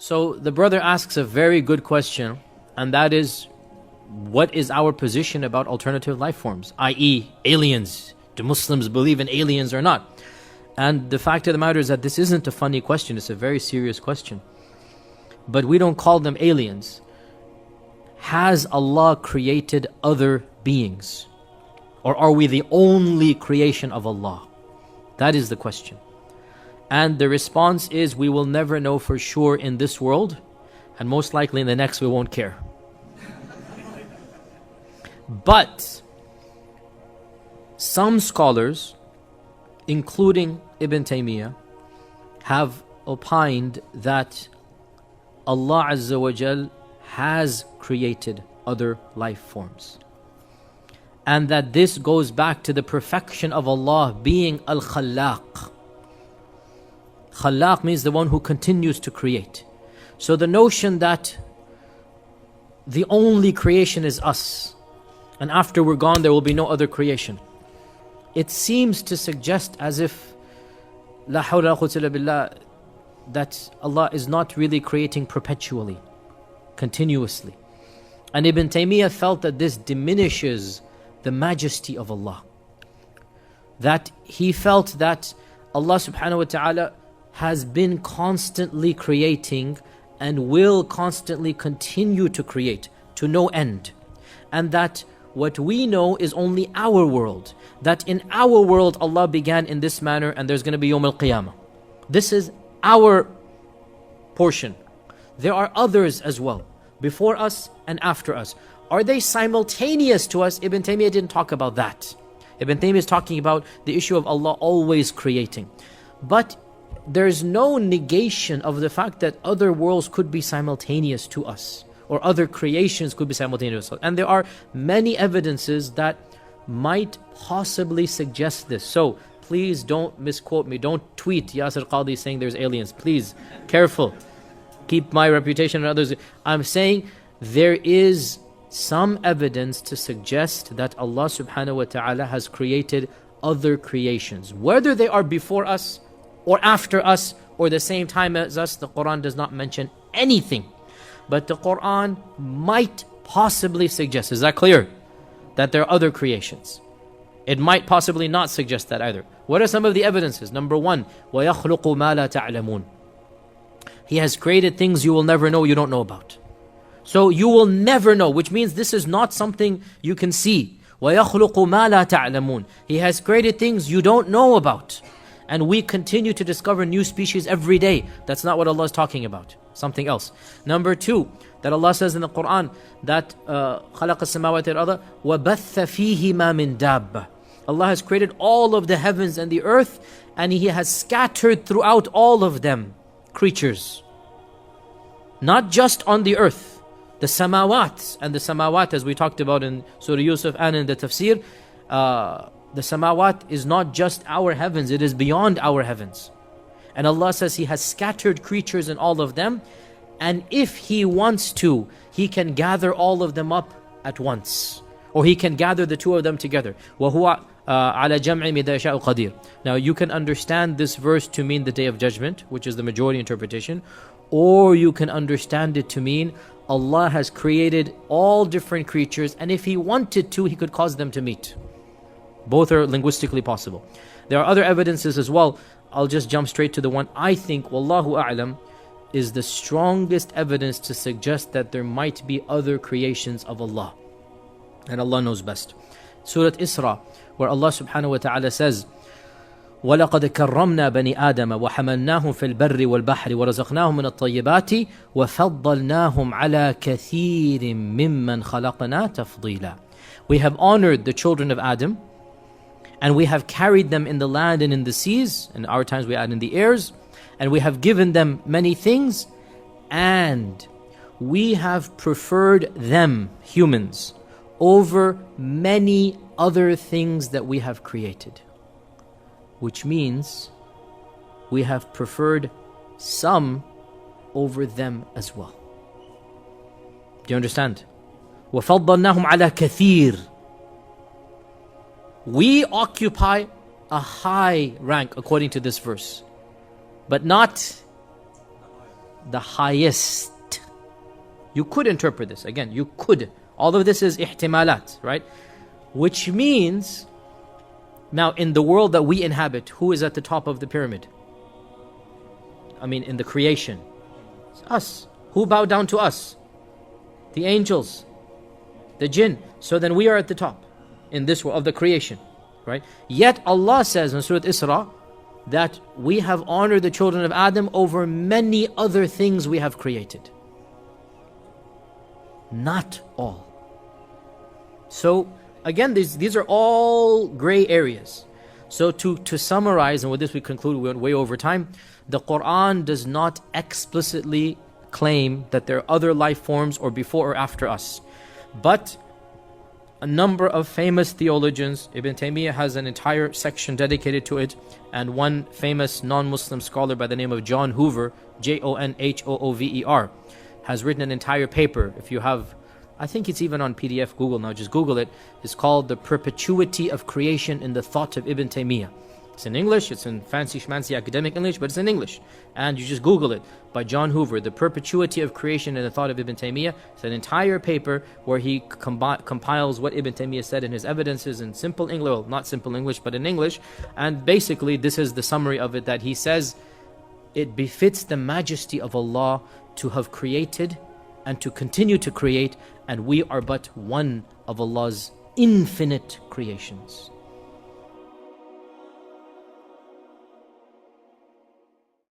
So the brother asks a very good question, and that is, what is our position about alternative life forms, i.e. aliens? Do Muslims believe in aliens or not? And the fact of the matter is that this isn't a funny question, it's a very serious question. But we don't call them aliens. Has Allah created other beings? Or are we the only creation of Allah? That is the question. And the response is, we will never know for sure in this world, and most likely in the next we won't care. But some scholars, including Ibn Taymiyyah, have opined that Allah Azza wa Jal has created other life forms, and that this goes back to the perfection of Allah being Al-Khallaq. Khallaq means the one who continues to create. So the notion that the only creation is us, and after we're gone there will be no other creation, it seems to suggest as if La hawla wa quwwata illa billah, that Allah is not really creating perpetually, continuously. And Ibn Taymiyyah felt that this diminishes the majesty of Allah. That he felt that Allah subhanahu wa ta'ala has been constantly creating and will constantly continue to create to no end. And that what we know is only our world. That in our world Allah began in this manner and there's going to be Yawm al-Qiyamah. This is our portion. There are others as well, before us and after us. Are they simultaneous to us? Ibn Taymiyyah didn't talk about that. Ibn Taymiyyah is talking about the issue of Allah always creating. But there's no negation of the fact that other worlds could be simultaneous to us, or other creations could be simultaneous to us. And there are many evidences that might possibly suggest this. So please don't misquote me. Don't tweet Yasir Qadhi saying there's aliens. Please, careful. Keep my reputation and others. I'm saying there is some evidence to suggest that Allah subhanahu wa ta'ala has created other creations. Whether they are before us, or after us, or the same time as us, the Quran does not mention anything. But the Quran might possibly suggest, is that clear? That there are other creations. It might possibly not suggest that either. What are some of the evidences? Number one, وَيَخْلُقُ مَا لَا تَعْلَمُونَ. He has created things you will never know, you don't know about. So you will never know, which means this is not something you can see. وَيَخْلُقُ مَا لَا تَعْلَمُونَ. He has created things you don't know about. And we continue to discover new species every day. That's not what Allah is talking about. Something else. Number two, that Allah says in the Quran that خَلَقَ السَّمَاوَاتِ وَالْأَرْضَ وَبَثَّ فِيهِمَا مِن دَابَّةٍ. Allah has created all of the heavens and the earth, and He has scattered throughout all of them creatures. Not just on the earth. The samawat, and the samawat as we talked about in Surah Yusuf and in the tafsir, the samawat is not just our heavens, it is beyond our heavens. And Allah says He has scattered creatures in all of them, and if He wants to, He can gather all of them up at once, or He can gather the two of them together. وَهُوَ عَلَى جَمْعِ مِذَا يَشَاءُ قَدِيرٌ. Now you can understand this verse to mean the Day of Judgment, which is the majority interpretation, or you can understand it to mean Allah has created all different creatures, and if He wanted to, He could cause them to meet. Both are linguistically possible. There are other evidences as well. I'll just jump straight to the one I think, Wallahu A'lam, is the strongest evidence to suggest that there might be other creations of Allah. And Allah knows best. Surah Isra, where Allah subhanahu wa ta'ala says, وَلَقَدْ كَرَّمْنَا بَنِي آدَمَ وَحَمَلْنَاهُمْ فِي الْبَرِّ وَالْبَحْرِ وَرَزَقْنَاهُمْ مِنَ الطَّيِّبَاتِ وَفَضَّلْنَاهُمْ عَلَى كَثِيرٍ مِّمَّنْ خَلَقْنَا تَفْضِيلًا. We have honored the children of Adam, and we have carried them in the land and in the seas, in our times we add in the airs, and we have given them many things, and we have preferred them, humans, over many other things that we have created. Which means we have preferred some over them as well. Do you understand? وَفَضَّلْنَاهُمْ عَلَى كَثِيرٍ. We occupy a high rank according to this verse, but not the highest. You could interpret this. Again, you could. All of this is ihtimalat, right? Which means, now in the world that we inhabit, who is at the top of the pyramid? I mean, in the creation. It's us. Who bowed down to us? The angels, the jinn. So then we are at the top in this world of the creation, right? Yet Allah says in Surah Isra that we have honored the children of Adam over many other things we have created. Not all. So again, these are all gray areas. So to summarize, and with this we conclude, we went way over time, the Quran does not explicitly claim that there are other life forms or before or after us. But a number of famous theologians, Ibn Taymiyyah has an entire section dedicated to it, and one famous non-Muslim scholar by the name of John Hoover, John-Hoover, has written an entire paper. If you have, I think it's even on PDF, Google now, just Google it. It's called The Perpetuity of Creation in the Thought of Ibn Taymiyyah. It's in English, it's in fancy schmancy academic English, but it's in English. And you just Google it, by John Hoover, The Perpetuity of Creation in the Thought of Ibn Taymiyyah. It's an entire paper where he compiles what Ibn Taymiyyah said in his evidences in simple English, well, not simple English, but in English. And basically, this is the summary of it, that he says, it befits the majesty of Allah to have created and to continue to create, and we are but one of Allah's infinite creations.